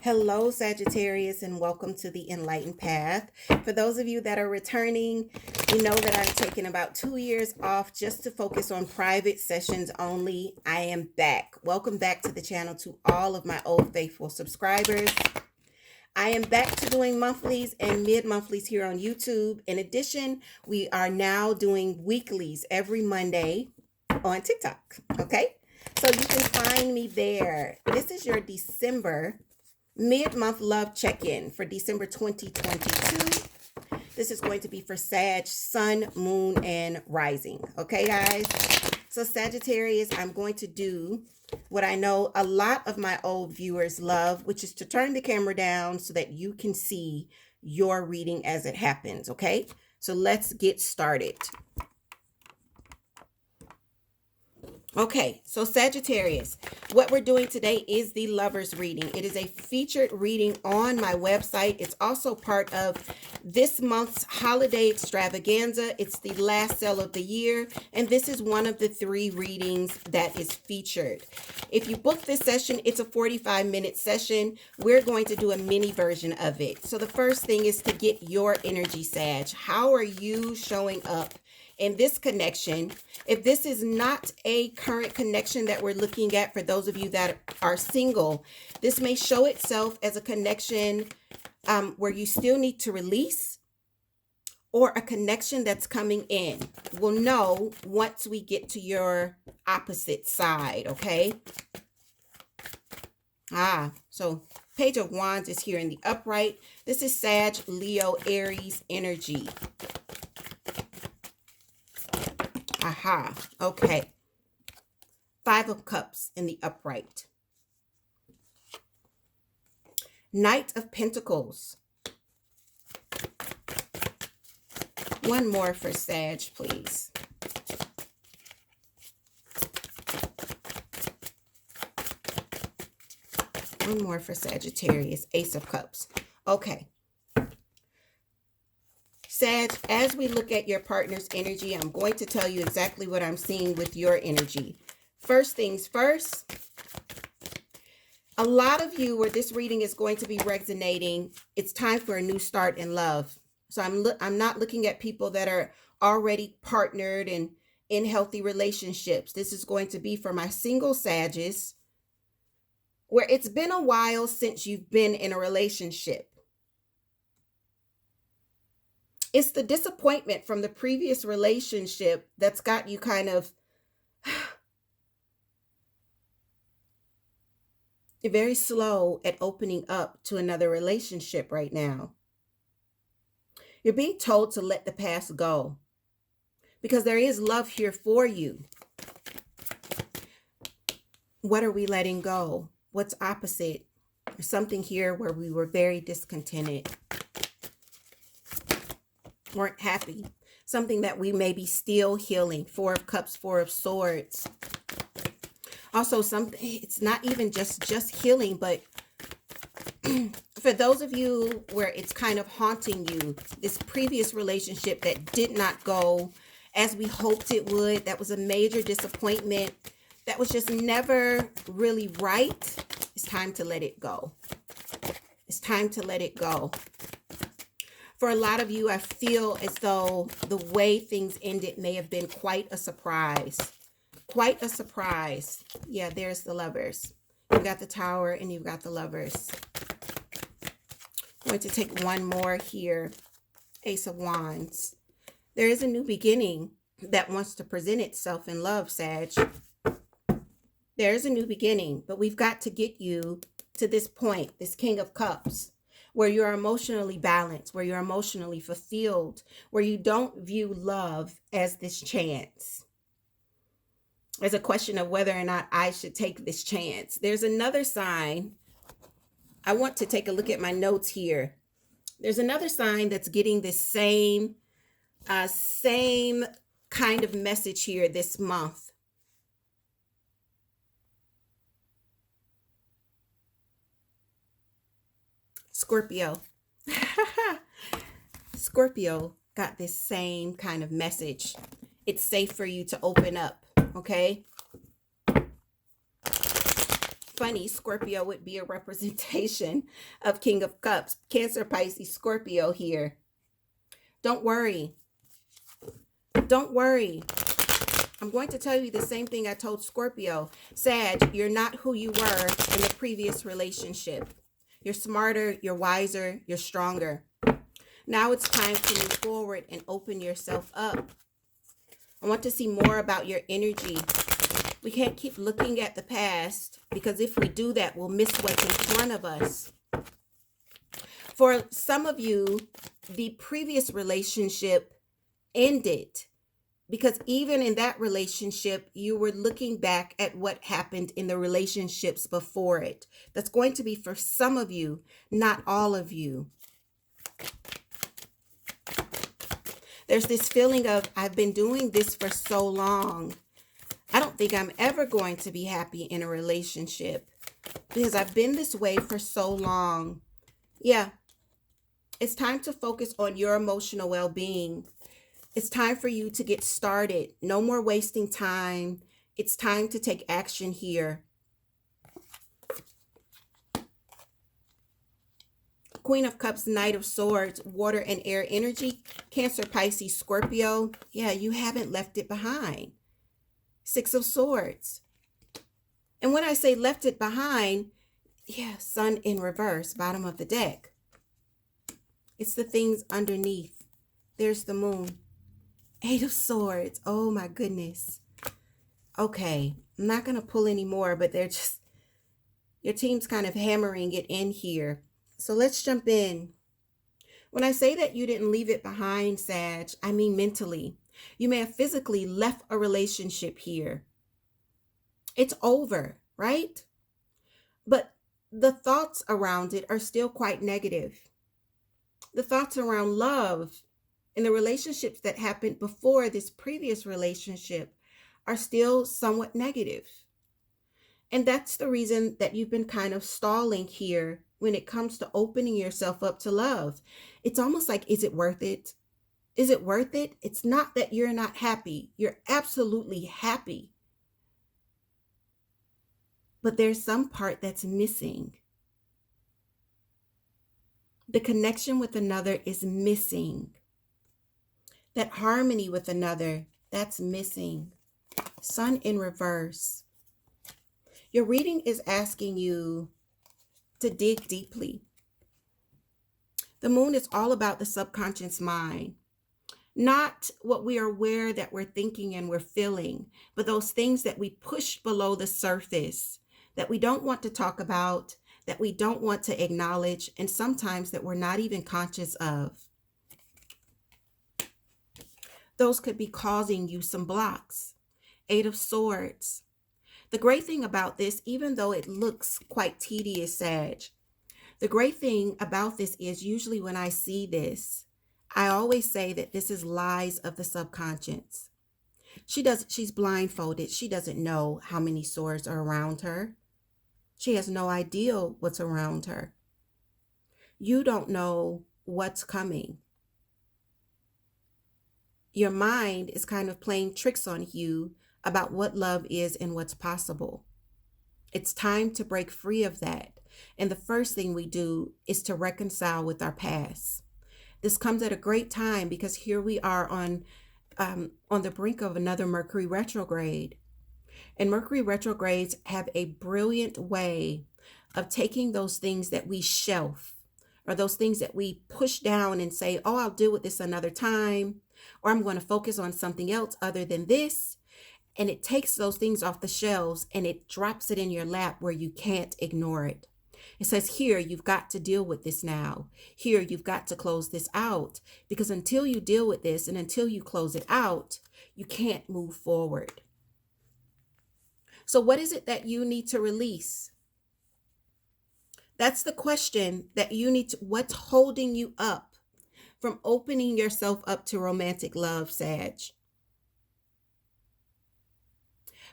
Hello, Sagittarius, and welcome to the Enlightened Path. For those of you that are returning, you know that I've taken about 2 years off just to focus on private sessions only. I am back. Welcome back to the channel to all of my old faithful subscribers. I am back to doing monthlies and mid-monthlies here on YouTube. In addition, we are now doing weeklies every Monday on TikTok, okay? So you can find me there. This is your December mid-month love check-in for December 2022. This is going to be for Sag, Sun, Moon, and Rising. Okay, guys? So Sagittarius, I'm going to do what I know a lot of my old viewers love, which is to turn the camera down so that you can see your reading as it happens, okay? So let's get started. Okay, so Sagittarius, what we're doing today is the Lovers reading. It is a featured reading on my website. It's also part of this month's holiday extravaganza. It's the last sale of the year, and this is one of the 3 readings that is featured. If you book this session, it's a 45-minute session. We're going to do a mini version of it. So the first thing is to get your energy, Sag. How are you showing up in this connection? If this is not a current connection that we're looking at, for those of you that are single, this may show itself as a connection where you still need to release, or a connection that's coming in. We'll know once we get to your opposite side, okay? So Page of Wands is here in the upright. This is Sag, Leo, Aries energy. Okay. 5 of Cups in the upright. Knight of Pentacles. One more for Sag, please. One more for Sagittarius. Ace of Cups. Okay. Sag, as we look at your partner's energy, I'm going to tell you exactly what I'm seeing with your energy. First things first, a lot of you where this reading is going to be resonating, it's time for a new start in love. So I'm not looking at people that are already partnered and in healthy relationships. This is going to be for my single Sages, where it's been a while since you've been in a relationship. It's the disappointment from the previous relationship that's got you kind of very slow at opening up to another relationship right now. You're being told to let the past go because there is love here for you. What are we letting go? What's opposite? There's something here where we were very discontented, weren't happy, something that we may be still healing. 4 of Cups, 4 of Swords. Also, something, it's not even just healing, but for those of you where it's kind of haunting you, this previous relationship that did not go as we hoped it would, that was a major disappointment, that was just never really right. It's time to let it go. It's time to let it go. For a lot of you, I feel as though the way things ended may have been quite a surprise. Quite a surprise. Yeah, there's the Lovers. You've got the Tower and you've got the Lovers. I'm going to take one more here. Ace of Wands. There is a new beginning that wants to present itself in love, Sag. There's a new beginning, but we've got to get you to this point, this King of Cups, where you're emotionally balanced, where you're emotionally fulfilled, where you don't view love as this chance. There's a question of whether or not I should take this chance. There's another sign. I want to take a look at my notes here. There's another sign that's getting this same kind of message here this month. Scorpio. Scorpio got this same kind of message. It's safe for you to open up, okay? 5 funny. Scorpio would be a representation of King of Cups. Cancer, Pisces, Scorpio here. Don't worry. Don't worry. I'm going to tell you the same thing I told Scorpio. Sag, you're not who you were in the previous relationship. You're smarter, you're wiser, you're stronger. Now it's time to move forward and open yourself up. I want to see more about your energy. We can't keep looking at the past, because if we do that, we'll miss what's in front of us. For some of you, the previous relationship ended because even in that relationship, you were looking back at what happened in the relationships before it. That's going to be for some of you, not all of you. There's this feeling of, I've been doing this for so long. I don't think I'm ever going to be happy in a relationship because I've been this way for so long. Yeah, it's time to focus on your emotional well-being. It's time for you to get started. No more wasting time. It's time to take action here. Queen of Cups, Knight of Swords, water and air energy, Cancer, Pisces, Scorpio. Yeah, you haven't left it behind. Six of Swords. And when I say left it behind, yeah, Sun in reverse, bottom of the deck. It's the things underneath. There's the moon. Eight of Swords. Oh my goodness. Okay, I'm not going to pull any more, but they're just, your team's kind of hammering it in here. So let's jump in. When I say that you didn't leave it behind, Sag, I mean mentally. You may have physically left a relationship here. It's over, right? But the thoughts around it are still quite negative. The thoughts around love and the relationships that happened before this previous relationship are still somewhat negative. And that's the reason that you've been kind of stalling here when it comes to opening yourself up to love. It's almost like, is it worth it? Is it worth it? It's not that you're not happy. You're absolutely happy. But there's some part that's missing. The connection with another is missing. That harmony with another, that's missing. Sun in reverse. Your reading is asking you to dig deeply. The moon is all about the subconscious mind. Not what we are aware that we're thinking and we're feeling, but those things that we push below the surface, that we don't want to talk about, that we don't want to acknowledge, and sometimes that we're not even conscious of. Those could be causing you some blocks. Eight of Swords. The great thing about this, even though it looks quite tedious, Sag, the great thing about this is usually when I see this, I always say that this is lies of the subconscious. She's blindfolded. She doesn't know how many swords are around her. She has no idea what's around her. You don't know what's coming. Your mind is kind of playing tricks on you about what love is and what's possible. It's time to break free of that. And the first thing we do is to reconcile with our past. This comes at a great time because here we are on the brink of another Mercury retrograde. And Mercury retrogrades have a brilliant way of taking those things that we shelf or those things that we push down and say, oh, I'll deal with this another time, or I'm going to focus on something else other than this. And it takes those things off the shelves and it drops it in your lap where you can't ignore it. It says, here, you've got to deal with this now. Here, you've got to close this out. Because until you deal with this and until you close it out, you can't move forward. So what is it that you need to release? That's the question that you need to, what's holding you up from opening yourself up to romantic love, Sag?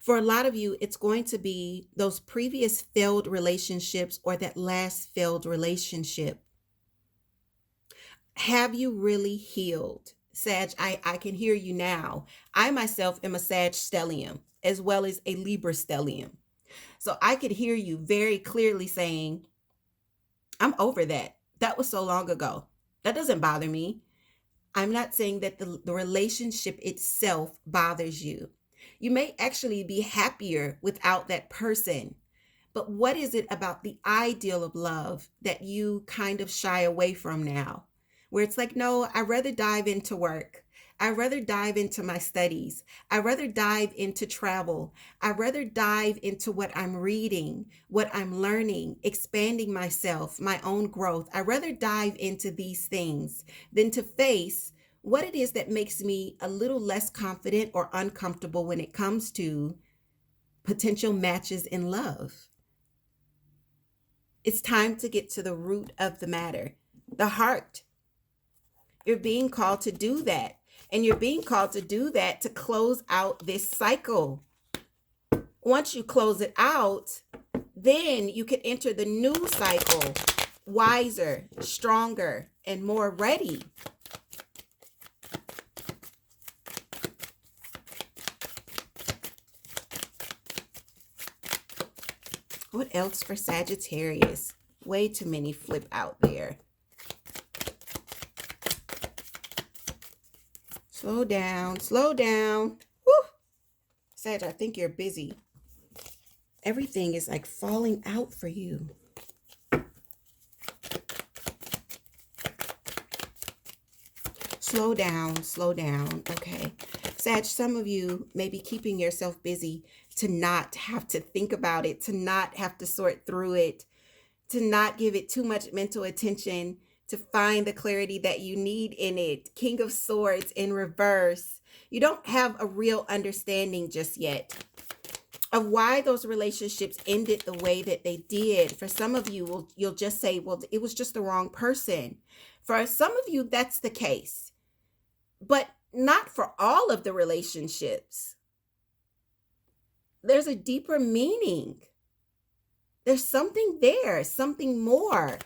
For a lot of you, it's going to be those previous failed relationships or that last failed relationship. Have you really healed? Sag, I can hear you now. I myself am a Sag stellium as well as a Libra stellium. So I could hear you very clearly saying, I'm over that. That was so long ago. That doesn't bother me. I'm not saying that the relationship itself bothers you. You may actually be happier without that person. But what is it about the ideal of love that you kind of shy away from now? Where it's like, no, I'd rather dive into work. I'd rather dive into my studies. I'd rather dive into travel. I'd rather dive into what I'm reading, what I'm learning, expanding myself, my own growth. I'd rather dive into these things than to face what it is that makes me a little less confident or uncomfortable when it comes to potential matches in love. It's time to get to the root of the matter, the heart. You're being called to do that. And you're being called to do that to close out this cycle. Once you close it out, then you can enter the new cycle wiser, stronger, and more ready. What else for Sagittarius? Way too many flip out there. Slow down, slow down. Woo! Sag, I think you're busy. Everything is like falling out for you. Slow down, slow down. Okay. Sag, some of you may be keeping yourself busy to not have to think about it, to not have to sort through it, to not give it too much mental attention, to find the clarity that you need in it. King of Swords in reverse. You don't have a real understanding just yet of why those relationships ended the way that they did. For some of you, you'll just say, well, it was just the wrong person. For some of you, that's the case. But not for all of the relationships. There's a deeper meaning. There's something there, something more.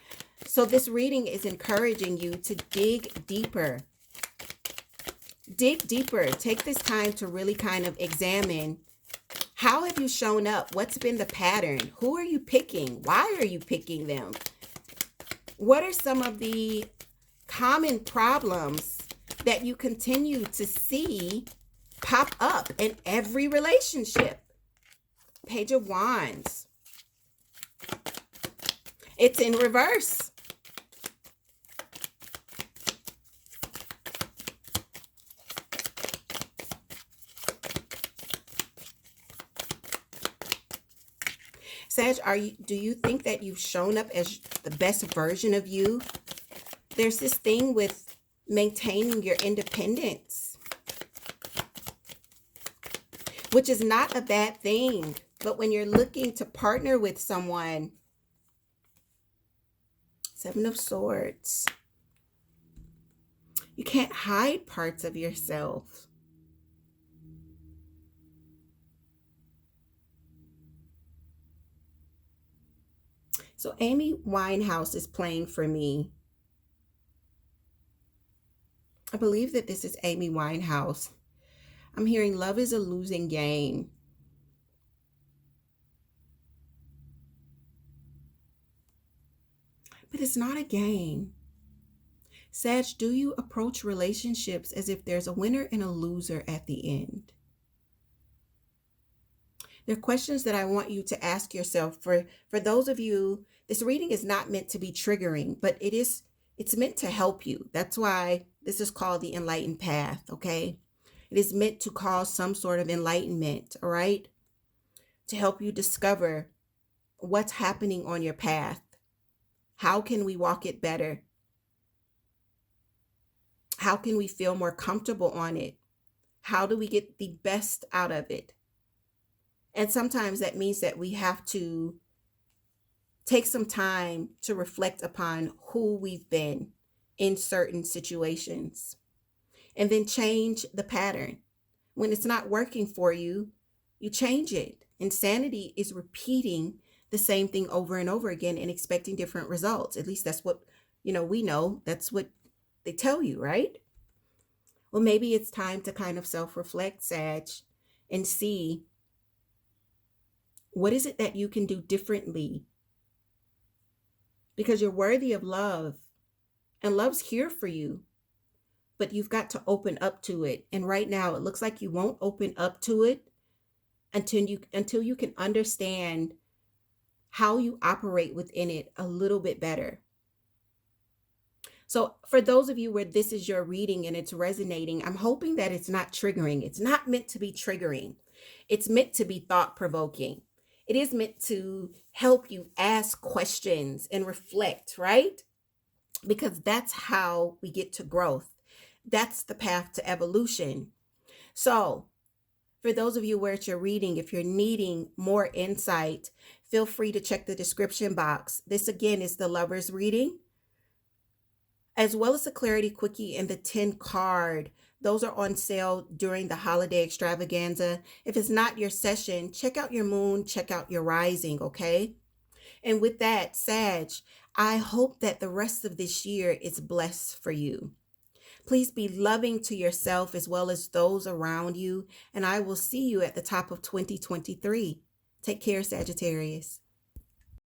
So this reading is encouraging you to dig deeper. Dig deeper. Take this time to really kind of examine, how have you shown up? What's been the pattern? Who are you picking? Why are you picking them? What are some of the common problems that you continue to see pop up in every relationship? Page of Wands. It's in reverse. Sag, do you think that you've shown up as the best version of you? There's this thing with maintaining your independence, which is not a bad thing. But when you're looking to partner with someone, Seven of Swords, you can't hide parts of yourself. So Amy Winehouse is playing for me. I believe that this is Amy Winehouse. I'm hearing love is a losing game. But it's not a game. Sag, do you approach relationships as if there's a winner and a loser at the end? There are questions that I want you to ask yourself. For those of you, this reading is not meant to be triggering, but it's meant to help you. That's why this is called the enlightened path, okay? It is meant to cause some sort of enlightenment, all right? To help you discover what's happening on your path. How can we walk it better? How can we feel more comfortable on it? How do we get the best out of it? And sometimes that means that we have to take some time to reflect upon who we've been in certain situations and then change the pattern. When it's not working for you, you change it. Insanity is repeating the same thing over and over again and expecting different results. At least that's what, we know. That's what they tell you, right? Well, maybe it's time to kind of self-reflect, Sag, and see What is it that you can do differently? Because you're worthy of love, and love's here for you, but you've got to open up to it. And right now, it looks like you won't open up to it until you can understand how you operate within it a little bit better. So, for those of you where this is your reading and it's resonating, I'm hoping that it's not triggering. It's not meant to be triggering, it's meant to be thought provoking. It is meant to help you ask questions and reflect, right? Because that's how we get to growth. That's the path to evolution. So, for those of you where it's your reading, if you're needing more insight, feel free to check the description box. This again is the Lover's reading, as well as the Clarity Quickie and the 10 card. Those are on sale during the holiday extravaganza. If it's not your session, check out your moon, check out your rising, okay? And with that, Sag, I hope that the rest of this year is blessed for you. Please be loving to yourself as well as those around you, and I will see you at the top of 2023. Take care, Sagittarius.